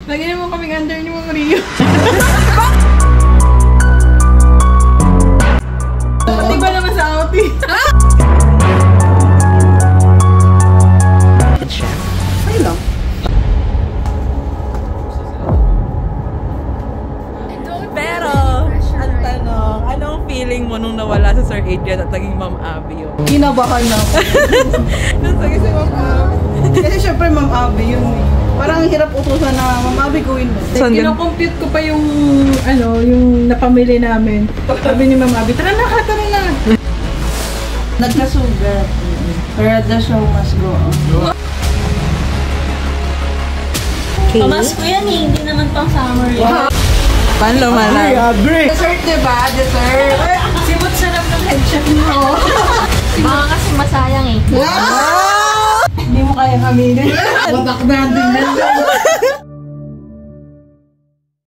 Lagyan mo kaming under ni Ma'am Rio. Diba naman sa outing? Ay lang. Pero, ang tanong, anong feeling mo nung nawala sa Sir Adrian at naging Ma'am Abby yun? Kinabahan na ako. Nung sige si Ma'am Abby. Kasi syempre Ma'am Abby yun eh. Parang hirap utusan na Ma'am Abby gawin mo. Kino-compute ko pa yung yung napamili namin. Sabi ni Ma'am Abby, tara na. Nagkasugat. Pero the show must go on. Okay. Pamasko yan eh, hindi naman pang summer yan. Paano malay? Dessert diba? Dessert. Simot sarap ng headshot mo. Baka kasi masayang eh. Hindi mo kayang aminin. Wadak natin na.